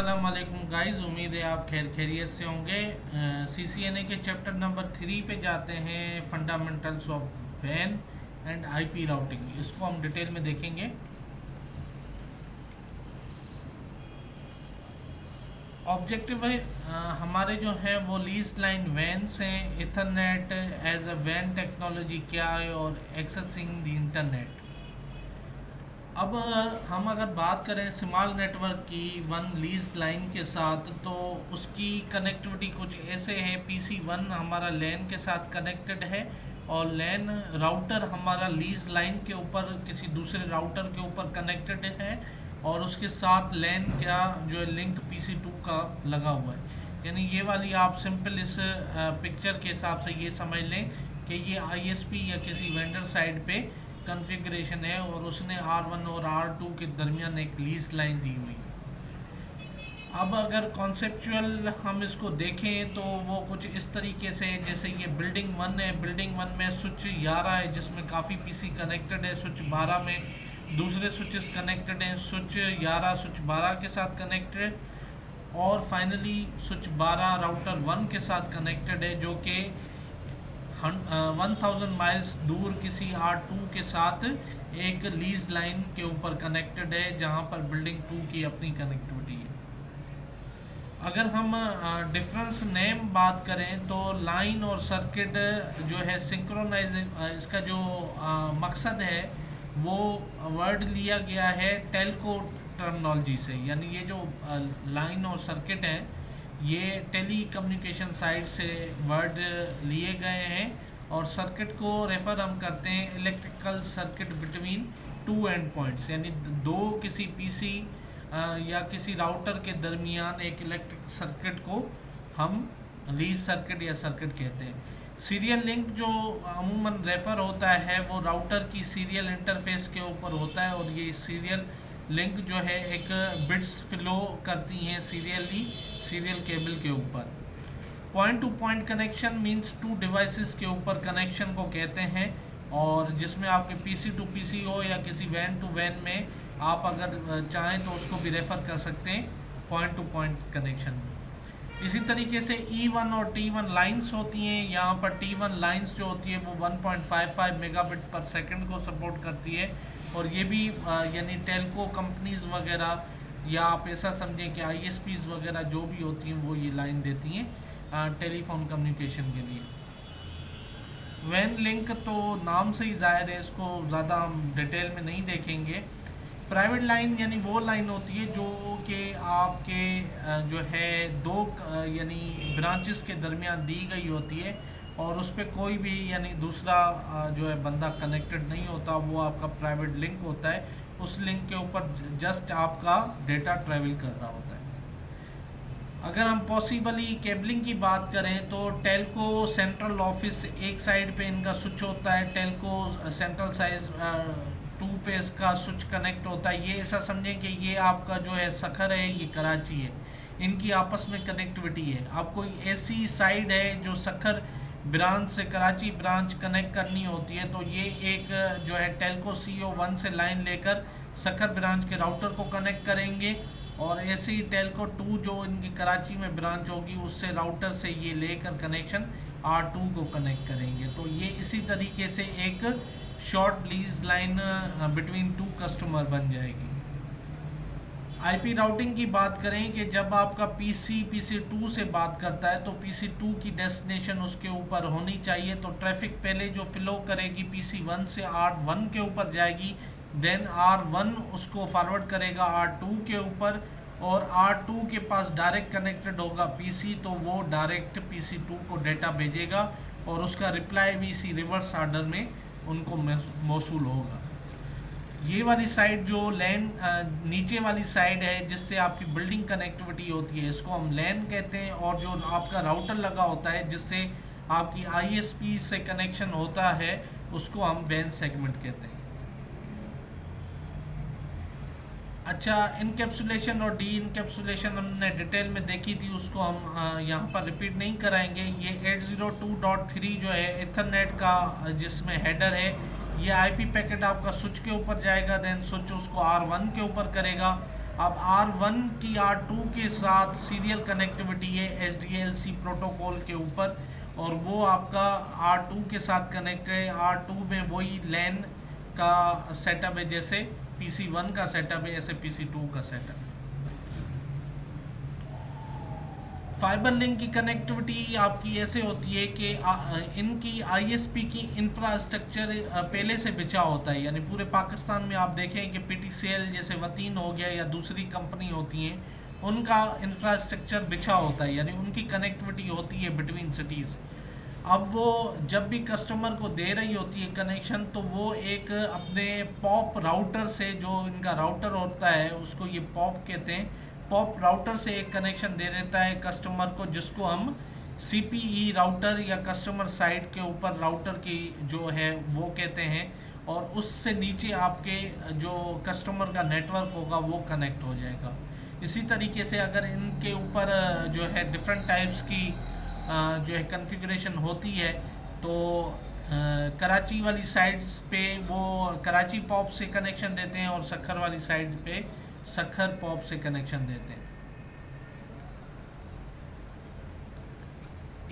अस्सलाम वालेकुम गाइस, उम्मीद है आप खैरियत से होंगे। सीसीएनए के चैप्टर नंबर 3 पे जाते हैं, फंडामेंटल्स ऑफ वैन एंड आईपी राउटिंग। इसको हम डिटेल में देखेंगे। ऑब्जेक्टिव है हमारे जो हैं वो लीज लाइन वैन्स हैं, इथरनेट एज अ वैन टेक्नोलॉजी क्या है और एक्सेसिंग द इंटरनेट। अब हम अगर बात करें स्मॉल नेटवर्क की वन लीज लाइन के साथ, तो उसकी कनेक्टिविटी कुछ ऐसे है। पीसी वन हमारा लैन के साथ कनेक्टेड है और लैन राउटर हमारा लीज लाइन के ऊपर किसी दूसरे राउटर के ऊपर कनेक्टेड है और उसके साथ लैन का जो है लिंक पीसी टू का लगा हुआ है। यानी ये वाली आप सिंपल इस पिक्चर के हिसाब से ये समझ लें कि ये आईएसपी या किसी वेंडर साइड पे कॉन्फ़िगरेशन है और उसने R1 और R2 के दरमियान एक लीज लाइन दी हुई है। अब अगर कॉन्सेप्चुअल हम इसको देखें तो वो कुछ इस तरीके से, जैसे ये बिल्डिंग 1 है। बिल्डिंग 1 में स्विच 11 है जिसमें काफ़ी पीसी कनेक्टेड है। स्विच 12 में दूसरे स्विचेस कनेक्टेड हैं। स्विच 11 स्विच 12 के साथ कनेक्टेड और फाइनली स्विच 12 राउटर 1 के साथ कनेक्टेड है, जो कि 1000 माइल्स दूर किसी R2 के साथ एक लीज लाइन के ऊपर कनेक्टेड है, जहां पर बिल्डिंग 2 की अपनी कनेक्टिविटी है। अगर हम डिफरेंस नेम बात करें तो लाइन और सर्किट जो है सिंक्रोनाइज, इसका जो मकसद है वो वर्ड लिया गया है टेलको टर्मिनोलॉजी से। यानी ये जो लाइन और सर्किट है ये टेली कम्युनिकेशन साइट से वर्ड लिए गए हैं और सर्किट को रेफर हम करते हैं electrical circuit between two and points. यानी दो किसी पीसी या किसी राउटर के दरमियान एक इलेक्ट्रिक सर्किट को हम लीज सर्किट या सर्किट कहते हैं। सीरियल लिंक जो अमूमन रेफर होता है वो राउटर की सीरियल इंटरफेस के ऊपर होता है और ये सीरियल लिंक जो है एक बिट्स फ्लो करती हैं सीरियल केबल के ऊपर। Point to point connection means two devices के ऊपर कनेक्शन को कहते हैं, और जिसमें आपके पीसी टू पीसी हो या किसी वैन टू वैन में आप अगर चाहें तो उसको भी रेफर कर सकते हैं पॉइंट टू पॉइंट कनेक्शन। इसी तरीके से E1 और T1 लाइंस होती हैं। यहाँ पर T1 लाइंस जो होती है वो 1.55 मेगाबिट पर सेकंड को सपोर्ट करती है और ये भी यानी टेलको कंपनीज वगैरह या आप ऐसा समझें कि ISPs वगैरह जो भी होती हैं वो ये लाइन देती हैं टेलीफोन कम्युनिकेशन के लिए। वैन लिंक तो नाम से ही जाहिर है, इसको ज़्यादा हम डिटेल में नहीं देखेंगे। प्राइवेट लाइन यानी वो लाइन होती है जो कि आपके जो है दो यानी ब्रांचेस के दरमियान दी गई होती है और उस पर कोई भी यानी दूसरा जो है बंदा कनेक्टेड नहीं होता, वो आपका प्राइवेट लिंक होता है। उस लिंक के ऊपर जस्ट आपका डेटा ट्रैवल कर रहा होता है। अगर हम पॉसिबली केबलिंग की बात करें तो टेलको सेंट्रल ऑफिस एक साइड पे इनका स्विच होता है, टेलको सेंट्रल साइज 2 पे इसका स्विच कनेक्ट होता है। ये ऐसा समझें कि ये आपका जो है सखर है, ये कराची है, इनकी आपस में कनेक्टिविटी है। अब कोई ऐसी साइड है जो सखर ब्रांच से कराची ब्रांच कनेक्ट करनी होती है, तो ये एक जो है टेलको CO1 से लाइन लेकर सखर ब्रांच के राउटर को कनेक्ट करेंगे और ऐसे ही टेलको 2 जो इनकी कराची में ब्रांच होगी उससे राउटर से ये लेकर कनेक्शन R2 को कनेक्ट करेंगे। तो ये इसी तरीके से एक short lease line between two customer बन जाएगी। आईपी राउटिंग की बात करें कि जब आपका PC2 से बात करता है तो PC2 की डेस्टिनेशन उसके ऊपर होनी चाहिए, तो ट्रैफिक पहले जो फ्लो करेगी PC1 से R1 के ऊपर जाएगी, देन R1 उसको फॉरवर्ड करेगा R2 के ऊपर और R2 के पास डायरेक्ट कनेक्टेड होगा PC, तो वो डायरेक्ट PC2 को डेटा भेजेगा और उसका रिप्लाई भी इसी रिवर्स ऑर्डर में उनको मौसूल होगा। ये वाली साइड जो लैन नीचे वाली साइड है जिससे आपकी बिल्डिंग कनेक्टिविटी होती है, इसको हम लैन कहते हैं, और जो आपका राउटर लगा होता है जिससे आपकी ISP से कनेक्शन होता है उसको हम वैन सेगमेंट कहते हैं। अच्छा, इनकैप्सुलेशन और डी इनकैप्सुलेशन हमने डिटेल में देखी थी, उसको हम यहाँ पर रिपीट नहीं कराएंगे। ये 802.3 जो है इथरनेट का जिसमें हेडर है, ये IP पैकेट आपका स्विच के ऊपर जाएगा, देन स्विच उसको R1 के ऊपर करेगा अब R1 की R2 के साथ सीरियल कनेक्टिविटी है SDLC प्रोटोकॉल के ऊपर, और वो आपका R2 के साथ कनेक्ट है। R2 में वही लैन का सेटअप है, जैसे PC1 का सेटअप है ऐसे PC2 का सेटअप है। फाइबर लिंक की कनेक्टिविटी आपकी ऐसे होती है कि इनकी ISP की इंफ्रास्ट्रक्चर पहले से बिछा होता है, यानी पूरे पाकिस्तान में आप देखें कि PTCL जैसे वतीन हो गया या दूसरी कंपनी होती हैं, उनका इंफ्रास्ट्रक्चर बिछा होता है, यानी उनकी कनेक्टिविटी होती है बिटवीन सिटीज़। अब वो जब भी कस्टमर को दे रही होती है कनेक्शन, तो वो एक अपने पॉप राउटर से, जो इनका राउटर होता है उसको ये पॉप कहते हैं, पॉप राउटर से एक कनेक्शन दे देता है कस्टमर को, जिसको हम CPE राउटर या कस्टमर साइड के ऊपर राउटर की जो है वो कहते हैं, और उससे नीचे आपके जो कस्टमर का नेटवर्क होगा वो कनेक्ट हो जाएगा। इसी तरीके से अगर इनके ऊपर जो है डिफरेंट टाइप्स की जो है कॉन्फ़िगरेशन होती है, तो कराची वाली साइड्स पे वो कराची पॉप से कनेक्शन देते हैं और सखर वाली साइड पे सखर पॉप से कनेक्शन देते हैं।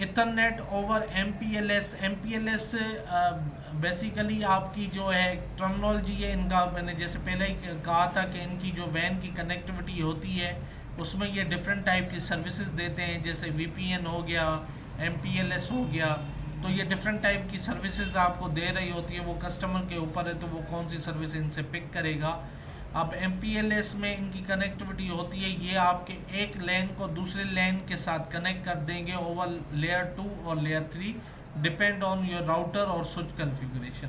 इथरनेट ओवर MPLS बेसिकली आपकी जो है टर्मिनोलॉजी है इनका, मैंने जैसे पहले ही कहा था कि इनकी जो वैन की कनेक्टिविटी होती है उसमें ये डिफरेंट टाइप की सर्विसेज देते हैं, जैसे VPN हो गया, MPLS हो गया। तो ये डिफरेंट टाइप की सर्विसेज आपको दे रही होती है, वो कस्टमर के ऊपर है तो वो कौन सी सर्विस इनसे पिक करेगा। अब MPLS में इनकी कनेक्टिविटी होती है, ये आपके एक लैन को दूसरे लैन के साथ कनेक्ट कर देंगे ओवर लेयर 2 और layer 3, depend on your router और स्विच कॉन्फ़िगरेशन।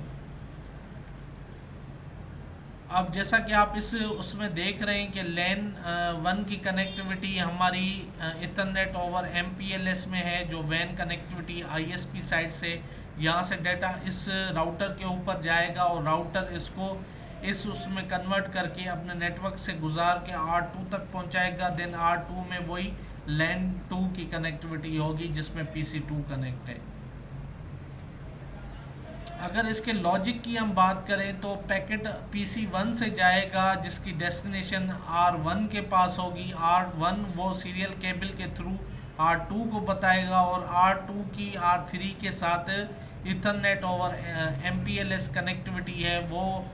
अब जैसा कि आप इस उसमें देख रहे हैं कि लैन 1 की कनेक्टिविटी हमारी इथरनेट ओवर MPLS में है, जो वैन कनेक्टिविटी ISP साइड से यहाँ से डाटा इस राउटर के ऊपर जाएगा और राउटर इसको इस उसमें कन्वर्ट करके अपने नेटवर्क से गुजार के R2 तक पहुंचाएगा। देन R2 में वही लैन 2 की कनेक्टिविटी होगी जिसमें PC2 कनेक्ट है। अगर इसके लॉजिक की हम बात करें तो पैकेट PC1 से जाएगा जिसकी डेस्टिनेशन R1 के पास होगी। R1 वो सीरियल केबल के थ्रू R2 को बताएगा और R2 की R3 के साथ इथरनेट ओवर MPLS कनेक्टिविटी है, वो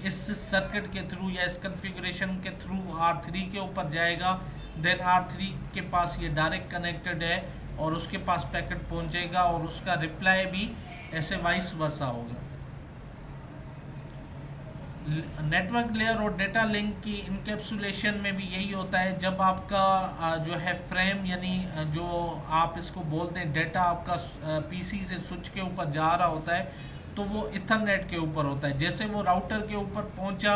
इस सर्किट के थ्रू या इस कॉन्फ़िगरेशन के थ्रू R3 के ऊपर जाएगा। देन R3 के पास ये डायरेक्ट कनेक्टेड है और उसके पास पैकेट पहुंचेगा और उसका रिप्लाई भी ऐसे वाइस वर्सा होगा। नेटवर्क लेयर और डेटा लिंक की इनकैप्सुलेशन में भी यही होता है। जब आपका जो है फ्रेम, यानी जो आप इसको बोलते हैं डेटा आपका PC से स्विच के ऊपर जा रहा होता है, तो वो इथरनेट के ऊपर होता है। जैसे वो राउटर के ऊपर पहुंचा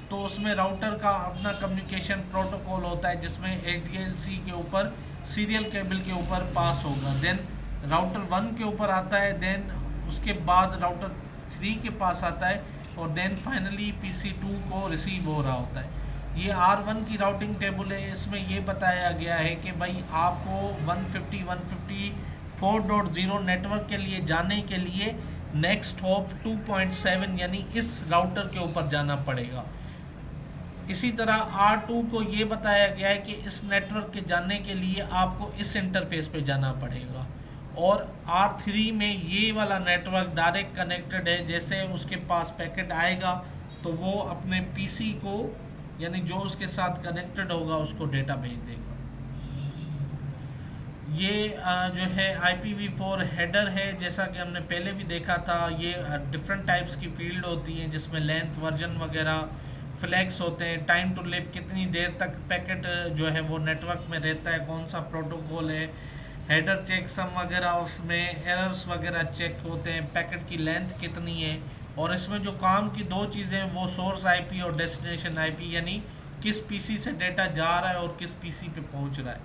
तो उसमें राउटर का अपना कम्युनिकेशन प्रोटोकॉल होता है जिसमें ADLC के ऊपर सीरियल केबल के ऊपर पास होगा। देन राउटर 1 के ऊपर आता है, देन उसके बाद राउटर 3 के पास आता है और देन फाइनली PC2 को रिसीव हो रहा होता है। ये R1 की राउटिंग टेबल है, इसमें ये बताया गया है कि भाई आपको 150.154.0 नेटवर्क के लिए जाने के लिए नेक्स्ट हॉप 2.7 यानी इस राउटर के ऊपर जाना पड़ेगा। इसी तरह R2 को ये बताया गया है कि इस नेटवर्क के जाने के लिए आपको इस इंटरफेस पे जाना पड़ेगा, और R3 में ये वाला नेटवर्क डायरेक्ट कनेक्टेड है। जैसे उसके पास पैकेट आएगा तो वो अपने PC को, यानी जो उसके साथ कनेक्टेड होगा, उसको डेटा भेज देगा। ये जो है IPv4 हेडर है, जैसा कि हमने पहले भी देखा था। ये डिफरेंट टाइप्स की फील्ड होती हैं जिसमें लेंथ, वर्जन वगैरह फ्लैग्स होते हैं, टाइम टू लिव, कितनी देर तक पैकेट जो है वो नेटवर्क में रहता है, कौन सा प्रोटोकॉल है, हेडर चेक सम वगैरह, उसमें एरर्स वगैरह चेक होते हैं, पैकेट की लेंथ कितनी है। और इसमें जो काम की दो चीज़ें हैं वो सोर्स IP और डेस्टिनेशन IP, यानी किस PC से डेटा जा रहा है और किस PC पे पहुंच रहा है।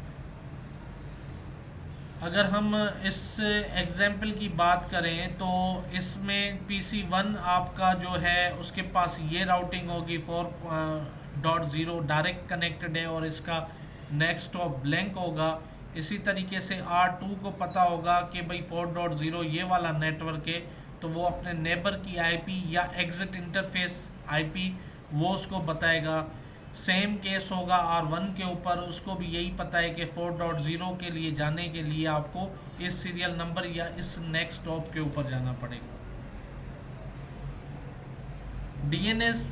अगर हम इस एग्जाम्पल की बात करें तो इसमें PC1 आपका जो है उसके पास ये राउटिंग होगी 4.0 डायरेक्ट कनेक्टेड है और इसका नेक्स्ट हॉप ब्लैंक होगा। इसी तरीके से R2 को पता होगा कि भाई 4.0 ये वाला नेटवर्क है, तो वो अपने नेबर की IP या एग्जिट इंटरफेस IP वो उसको बताएगा। सेम केस होगा R1 के ऊपर, उसको भी यही पता है कि 4.0 के लिए जाने के लिए आपको इस सीरियल नंबर या इस नेक्स्ट स्टॉप के ऊपर जाना पड़ेगा। डीएनएस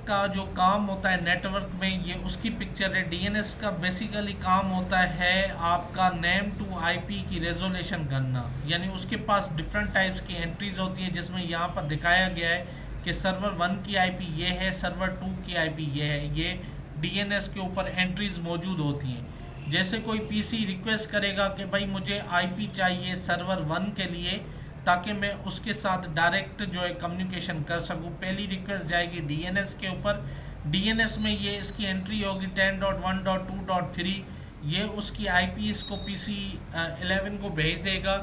का जो काम होता है नेटवर्क में, ये उसकी पिक्चर है। डीएनएस का बेसिकली काम होता है आपका नेम टू आईपी की रेजोल्यूशन करना, यानी उसके पास डिफरेंट टाइप्स की एंट्रीज होती है, जिसमें यहाँ पर दिखाया गया है कि सर्वर 1 की आईपी ये है, सर्वर 2 की आईपी ये है। ये डीएनएस के ऊपर एंट्रीज मौजूद होती हैं। जैसे कोई पीसी रिक्वेस्ट करेगा कि भाई मुझे आईपी चाहिए सर्वर 1 के लिए, ताकि मैं उसके साथ डायरेक्ट जो है कम्युनिकेशन कर सकूं, पहली रिक्वेस्ट जाएगी डीएनएस के ऊपर। डीएनएस में ये इसकी एंट्री होगी 10.1.2.3, ये उसकी आईपी इसको पीसी 11 को भेज देगा।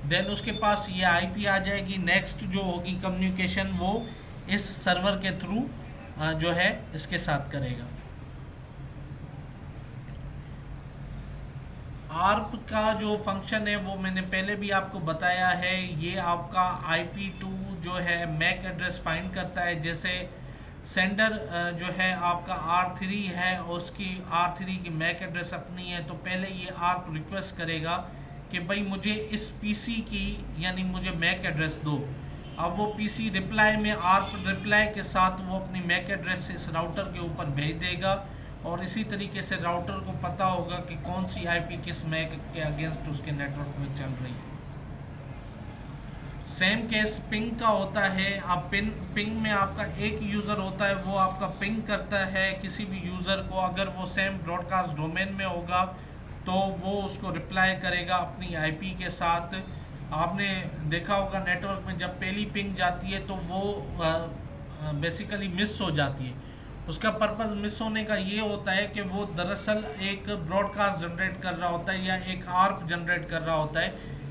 देन उसके पास ये आईपी आ जाएगी। नेक्स्ट जो होगी कम्युनिकेशन वो इस सर्वर के थ्रू जो है इसके साथ करेगा। आर्प का जो फंक्शन है वो मैंने पहले भी आपको बताया है। ये आपका IP2 जो है मैक एड्रेस फाइंड करता है। जैसे सेंडर जो है आपका R3 है, उसकी R3 की मैक एड्रेस अपनी है, तो पहले ये आर्प रिक्वेस्ट करेगा कि भाई मुझे इस पीसी की यानी मुझे मैक एड्रेस दो। अब वो पीसी रिप्लाई में आर्प रिप्लाई के साथ वो अपनी मैक एड्रेस इस राउटर के ऊपर भेज देगा, और इसी तरीके से राउटर को पता होगा कि कौन सी आईपी किस मैक के अगेंस्ट उसके नेटवर्क में चल रही है। सेम केस पिंग का होता है। अब पिंग में आपका एक यूज़र होता है, वो आपका पिंग करता है किसी भी यूज़र को। अगर वो सेम ब्रॉडकास्ट डोमेन में होगा तो वो उसको रिप्लाई करेगा अपनी आईपी के साथ। आपने देखा होगा नेटवर्क में जब पहली पिंग जाती है तो वो बेसिकली मिस हो जाती है। उसका पर्पज़ मिस होने का ये होता है कि वो दरअसल एक ब्रॉडकास्ट जनरेट कर रहा होता है या एक आर्प जनरेट कर रहा होता है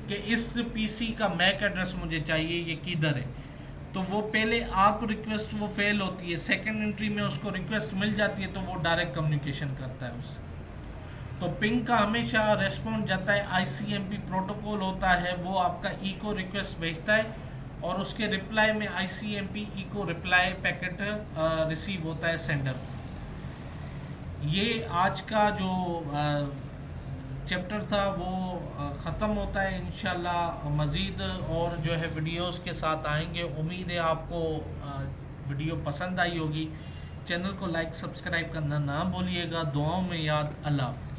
कि इस पीसी का मैक एड्रेस मुझे चाहिए, ये किधर है। तो वो पहले आर्प रिक्वेस्ट वो फेल होती है, सेकंड एंट्री में उसको रिक्वेस्ट मिल जाती है तो वो डायरेक्ट कम्युनिकेशन करता है उससे। तो पिंग का हमेशा रेस्पॉन्स जाता है आईसीएमपी प्रोटोकॉल होता है, वो आपका इको रिक्वेस्ट भेजता है और उसके रिप्लाई में ICMP echo reply packet receive होता है सेंडर को। ये आज का जो चैप्टर था वो ख़त्म होता है। इंशाल्लाह मज़ीद और जो है वीडियोस के साथ आएंगे। उम्मीद है आपको वीडियो पसंद आई होगी। चैनल को लाइक सब्सक्राइब करना ना भूलिएगा। दुआओं में याद। अल्लाह।